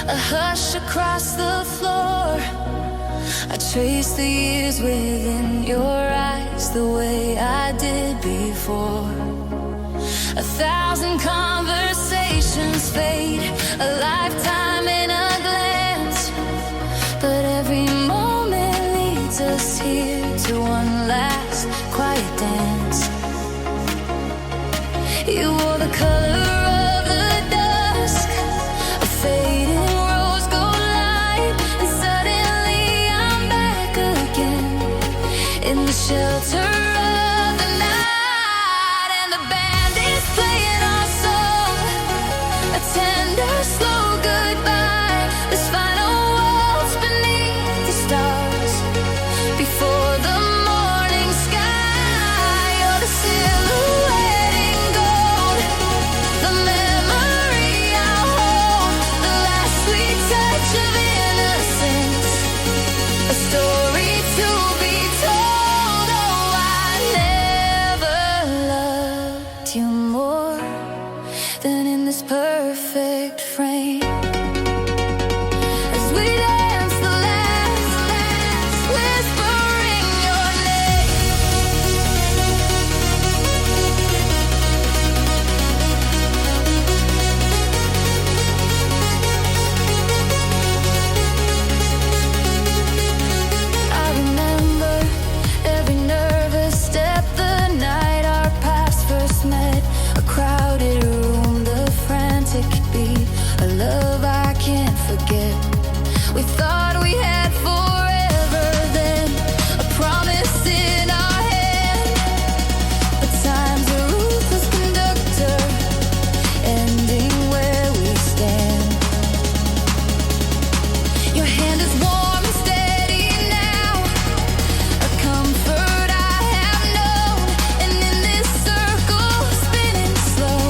a hush across the floor. I trace the years within your eyes the way I did before. 1,000 conversations fade, a lifetime in a glance, but every moment leads us here to one last quiet dance. You wore the color of the dusk, a fading rose gold light, and suddenly I'm back again in the shelter of the night. And the band is playing our song, a tender, slow goodbye. This final waltz beneath the stars, before the morning sky. You're the silhouette in gold, the memory I hold, the last sweet touch of innocence, a story to be told. Oh, I never loved you more than in this perfect frame. As we dance the last, whispering your name. I remember every nervous step the night our paths first met. A crowded room, the frantic beat, a love I can't forget. We thought we had forever then, a promise in our hand. But time's a ruthless conductor, ending where we stand. Your hand is warm and steady now, a comfort I have known. And in this circle spinning slow,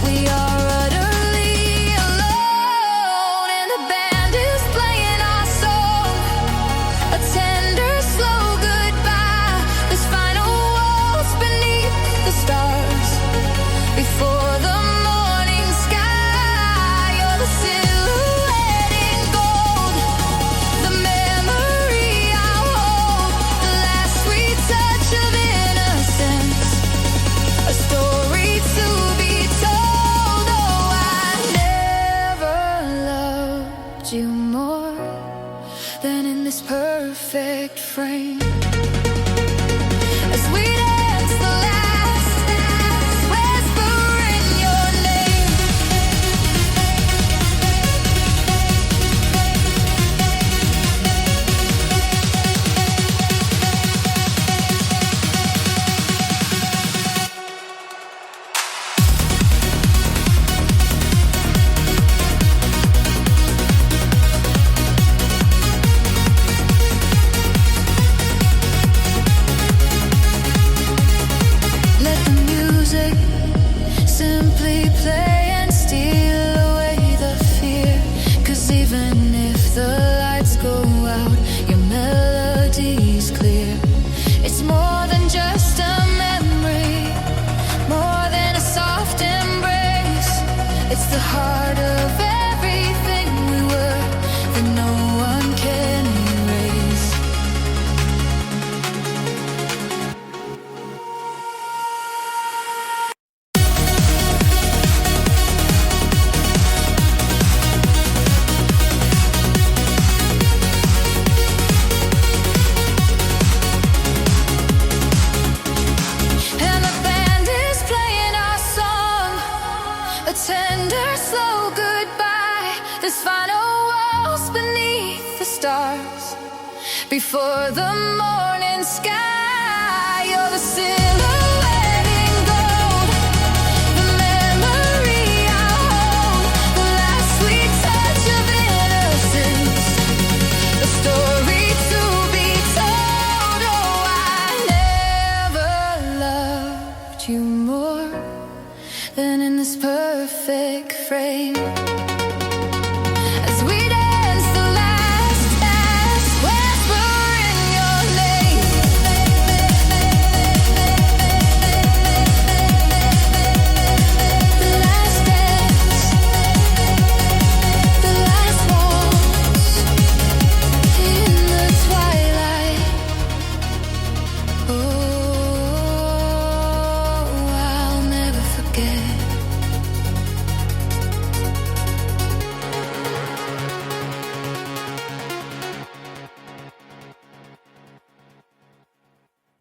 we are utterly alone. And the band is playing our song, a tender, slow goodbye. This final waltz beneath the stars, before the morning sky. You're the silhouette in gold, the memory I hold, the last sweet touch of innocence, a story to be told. Oh, I never loved you more than in this perfect frame. As we dance the last, whispering your name. Let the music simply play and steal away the fear. 'Cause even if the lights go out, your melody's clear. It's more than just a memory, more than a soft embrace. It's the heart of everything we were that no one can erase. And the band is playing our song, a tender, slow goodbye. This final waltz beneath the stars, before the morning sky. You're the silhouette